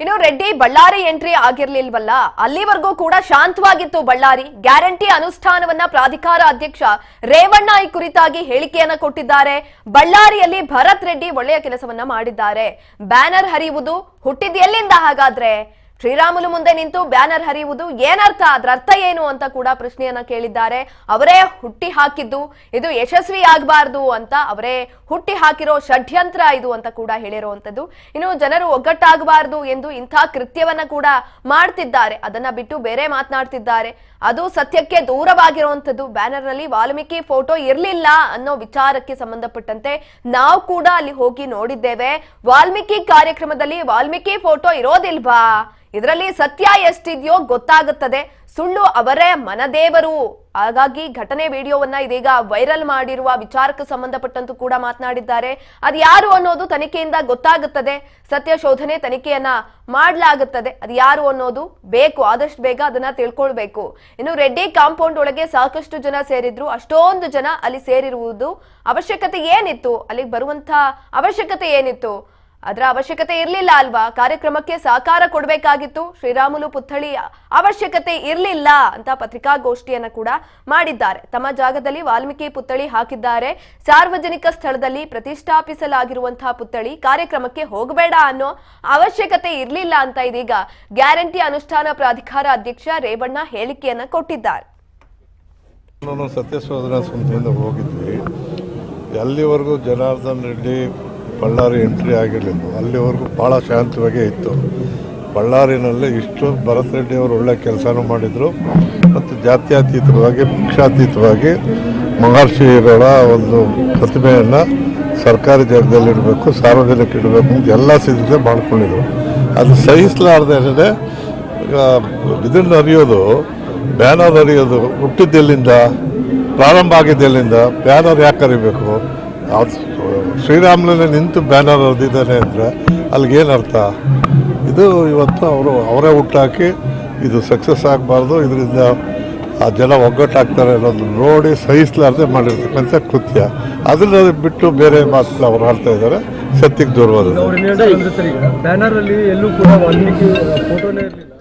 ಇನ್ನು ರೆಡ್ಡಿ ಬಳ್ಳಾರಿ ಎಂಟ್ರಿ ಆಗಿರ್ಲಿಲ್ವಲ್ಲ, ಅಲ್ಲಿವರೆಗೂ ಕೂಡ ಶಾಂತವಾಗಿತ್ತು ಬಳ್ಳಾರಿ. ಗ್ಯಾರಂಟಿ ಅನುಷ್ಠಾನವನ್ನ ಪ್ರಾಧಿಕಾರ ಅಧ್ಯಕ್ಷ ರೇವಣ್ಣ ಈ ಕುರಿತಾಗಿ ಹೇಳಿಕೆಯನ್ನ ಕೊಟ್ಟಿದ್ದಾರೆ. ಬಳ್ಳಾರಿಯಲ್ಲಿ ಭರತ್ ರೆಡ್ಡಿ ಒಳ್ಳೆಯ ಕೆಲಸವನ್ನ ಮಾಡಿದ್ದಾರೆ. ಬ್ಯಾನರ್ ಹರಿಯುವುದು ಹುಟ್ಟಿದ ಎಲ್ಲಿಂದ ಹಾಗಾದ್ರೆ? ಶ್ರೀರಾಮುಲು ಮುಂದೆ ನಿಂತು ಬ್ಯಾನರ್ ಹರಿಯುವುದು ಏನರ್ಥ, ಅದರ ಅರ್ಥ ಏನು ಅಂತ ಕೂಡ ಪ್ರಶ್ನೆಯನ್ನ ಕೇಳಿದ್ದಾರೆ. ಅವರೇ ಹುಟ್ಟಿ ಹಾಕಿದ್ದು, ಇದು ಯಶಸ್ವಿ ಆಗಬಾರ್ದು ಅಂತ ಅವರೇ ಹುಟ್ಟಿ ಹಾಕಿರೋ ಷಡ್ಯಂತ್ರ ಇದು ಅಂತ ಕೂಡ ಹೇಳಿರುವಂತದ್ದು. ಇನ್ನು ಜನರು ಒಗ್ಗಟ್ಟಾಗಬಾರ್ದು ಎಂದು ಇಂಥ ಕೃತ್ಯವನ್ನ ಕೂಡ ಮಾಡ್ತಿದ್ದಾರೆ, ಅದನ್ನ ಬಿಟ್ಟು ಬೇರೆ ಮಾತನಾಡ್ತಿದ್ದಾರೆ. ಅದು ಸತ್ಯಕ್ಕೆ ದೂರವಾಗಿರುವಂತದ್ದು. ಬ್ಯಾನರ್ ನಲ್ಲಿ ವಾಲ್ಮೀಕಿ ಫೋಟೋ ಇರ್ಲಿಲ್ಲ ಅನ್ನೋ ವಿಚಾರಕ್ಕೆ ಸಂಬಂಧಪಟ್ಟಂತೆ ನಾವು ಕೂಡ ಅಲ್ಲಿ ಹೋಗಿ ನೋಡಿದ್ದೇವೆ. ವಾಲ್ಮೀಕಿ ಕಾರ್ಯಕ್ರಮದಲ್ಲಿ ವಾಲ್ಮೀಕಿ ಫೋಟೋ ಇರೋದಿಲ್ವಾ? ಇದರಲ್ಲಿ ಸತ್ಯ ಎಷ್ಟಿದೆಯೋ ಗೊತ್ತಾಗುತ್ತದೆ. ಸುಳ್ಳು ಅವರೇ ಮನದೇವರು. ಹಾಗಾಗಿ ಘಟನೆ ವಿಡಿಯೋವನ್ನ ಇದೀಗ ವೈರಲ್ ಮಾಡಿರುವ ವಿಚಾರಕ್ಕೆ ಸಂಬಂಧಪಟ್ಟಂತೂ ಕೂಡ ಮಾತನಾಡಿದ್ದಾರೆ. ಅದು ಯಾರು ಅನ್ನೋದು ತನಿಖೆಯಿಂದ ಗೊತ್ತಾಗುತ್ತದೆ. ಸತ್ಯ ಶೋಧನೆ ತನಿಖೆಯನ್ನ ಮಾಡಲಾಗುತ್ತದೆ. ಅದು ಯಾರು ಅನ್ನೋದು ಬೇಕು, ಆದಷ್ಟು ಬೇಗ ಅದನ್ನ ತಿಳ್ಕೊಳ್ಬೇಕು. ಇನ್ನು ರೆಡ್ಡಿ ಕಾಂಪೌಂಡ್ ಒಳಗೆ ಸಾಕಷ್ಟು ಜನ ಸೇರಿದ್ರು. ಅಷ್ಟೊಂದು ಜನ ಅಲ್ಲಿ ಸೇರಿರುವುದು ಅವಶ್ಯಕತೆ ಏನಿತ್ತು? ಅಲ್ಲಿಗೆ ಬರುವಂತ ಅವಶ್ಯಕತೆ ಏನಿತ್ತು? ಅದರ ಅವಶ್ಯಕತೆ ಇರ್ಲಿಲ್ಲ ಅಲ್ವಾ? ಕಾರ್ಯಕ್ರಮಕ್ಕೆ ಸಹಕಾರ ಕೊಡಬೇಕಾಗಿತ್ತು. ಶ್ರೀರಾಮುಲು ಪುತ್ಥಳಿ ಅವಶ್ಯಕತೆ ಇರ್ಲಿಲ್ಲ ಅಂತ ಪತ್ರಿಕಾಗೋಷ್ಠಿಯನ್ನ ಕೂಡ ಮಾಡಿದ್ದಾರೆ. ತಮ್ಮ ಜಾಗದಲ್ಲಿ ವಾಲ್ಮೀಕಿ ಪುತ್ಥಳಿ ಹಾಕಿದ್ದಾರೆ. ಸಾರ್ವಜನಿಕ ಸ್ಥಳದಲ್ಲಿ ಪ್ರತಿಷ್ಠಾಪಿಸಲಾಗಿರುವಂತಹ ಪುತ್ಥಳಿ ಕಾರ್ಯಕ್ರಮಕ್ಕೆ ಹೋಗಬೇಡ ಅನ್ನೋ ಅವಶ್ಯಕತೆ ಇರ್ಲಿಲ್ಲ ಅಂತ ಇದೀಗ ಗ್ಯಾರಂಟಿ ಅನುಷ್ಠಾನ ಪ್ರಾಧಿಕಾರ ಅಧ್ಯಕ್ಷ ರೇವಣ್ಣ ಹೇಳಿಕೆಯನ್ನ ಕೊಟ್ಟಿದ್ದಾರೆ. ಸತ್ಯಶೋಧನಾ ಸಮಿತಿಯಿಂದ ಹೋಗಿದ್ವಿ. ಅಲ್ಲಿವರೆಗೂ ಜನಾರ್ದನ್ ರೆಡ್ಡಿ ಬಳ್ಳಾರಿ ಎಂಟ್ರಿ ಆಗಿರಲಿಲ್ಲ. ಅಲ್ಲಿವರೆಗೂ ಭಾಳ ಶಾಂತವಾಗೇ ಇತ್ತು. ಬಳ್ಳಾರಿನಲ್ಲಿ ಇಷ್ಟು ಭರತ್ ರೆಡ್ಡಿ ಅವರು ಒಳ್ಳೆ ಕೆಲಸನೂ ಮಾಡಿದರು ಮತ್ತು ಜಾತ್ಯತೀತವಾಗಿ ಪಕ್ಷಾತೀತವಾಗಿ ಮಹರ್ಷಿಗಳ ಒಂದು ಪ್ರತಿಮೆಯನ್ನು ಸರ್ಕಾರಿ ಜಾಗದಲ್ಲಿಡಬೇಕು, ಸಾರ್ವಜನಿಕ ಇಡಬೇಕು ಅಂತ ಎಲ್ಲ ಸಿದ್ಧತೆ ಮಾಡ್ಕೊಂಡಿದ್ರು. ಅದು ಸಹಿಸಲಾರ್ದೇನೆ ಇದನ್ನು ಹರಿಯೋದು, ಬ್ಯಾನರ್ ಹರಿಯೋದು ಹುಟ್ಟಿದ್ದೆಲ್ಲಿಂದ, ಪ್ರಾರಂಭ ಆಗಿದ್ದೆಲ್ಲಿಂದ, ಬ್ಯಾನರ್ ಯಾಕೆ ಹರಿಬೇಕು? ಶ್ರೀರಾಮುಲನೇ ನಿಂತು ಬ್ಯಾನರ್ ಹರಿದಿದ್ದಾನೆ ಅಂದರೆ ಅಲ್ಲಿಗೇನರ್ಥ? ಇದು ಇವತ್ತು ಅವರೇ ಹುಟ್ಟಾಕಿ ಇದು ಸಕ್ಸಸ್ ಆಗಬಾರ್ದು, ಇದರಿಂದ ಆ ಜನ ಒಗ್ಗಟ್ಟಾಗ್ತಾರೆ ಅನ್ನೋದು ನೋಡಿ ಸಹಿಸಲಾರದೆ ಮಾಡಿರ್ತಕ್ಕಂಥ ಕೃತ್ಯ. ಅದನ್ನ ಬಿಟ್ಟು ಬೇರೆ ಮಾತುಗಳು ಅವ್ರು ಆಡ್ತಾ ಇದ್ದಾರೆ. ಸತ್ಯಕ್ಕೆ ದೂರವಾದ ಬ್ಯಾನರ್ ಅಲ್ಲಿ ಎಲ್ಲೂ ಕೂಡ ವಾಲ್ಮೀಕಿ ಫೋಟೋನೇ ಇರಲಿಲ್ಲ.